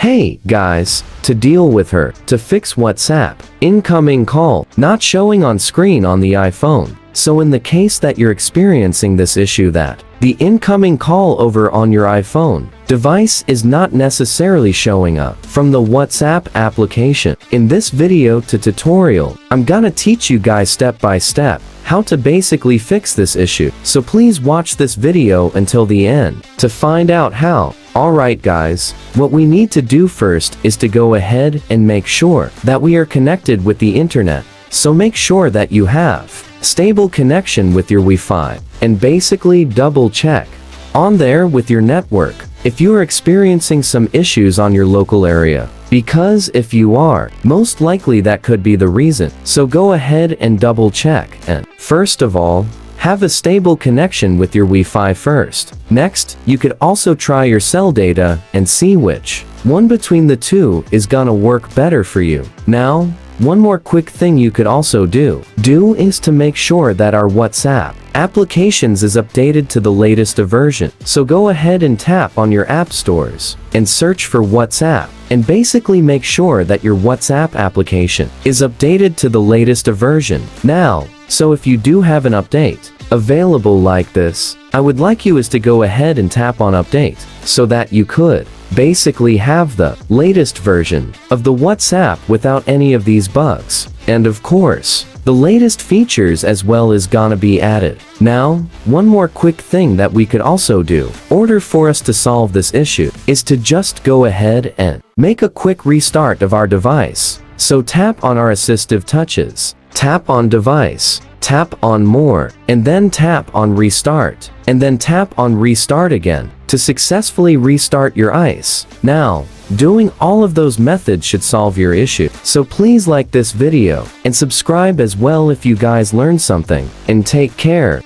Hey, guys, to deal with her, to fix WhatsApp, incoming call, not showing on screen on the iPhone. So in the case that you're experiencing this issue that the incoming call over on your iPhone device is not necessarily showing up from the WhatsApp application. In this video tutorial, I'm gonna teach you guys step by step how to basically fix this issue. So please watch this video until the end to find out how. Alright guys, what we need to do first is to go ahead and make sure that we are connected with the internet. So make sure that you have stable connection with your Wi-Fi and basically double check on there with your network if you are experiencing some issues on your local area. Because if you are, most likely that could be the reason. So go ahead and double check and first of all, have a stable connection with your Wi-Fi first. Next, you could also try your cell data and see which one between the two is gonna work better for you. Now, one more quick thing you could also do is to make sure that our WhatsApp applications is updated to the latest version. So go ahead and tap on your app stores and search for WhatsApp and basically make sure that your WhatsApp application is updated to the latest version. Now, so if you do have an update available like this, I would like you is to go ahead and tap on update so that you could basically have the latest version of the WhatsApp without any of these bugs. And of course, the latest features as well is gonna be added. Now, one more quick thing that we could also do in order for us to solve this issue is to just go ahead and make a quick restart of our device. So tap on our assistive touches, tap on device, tap on more, and then tap on restart, and then tap on restart again to successfully restart your ice. Now, doing all of those methods should solve your issue. So please like this video and subscribe as well if you guys learned something, and take care.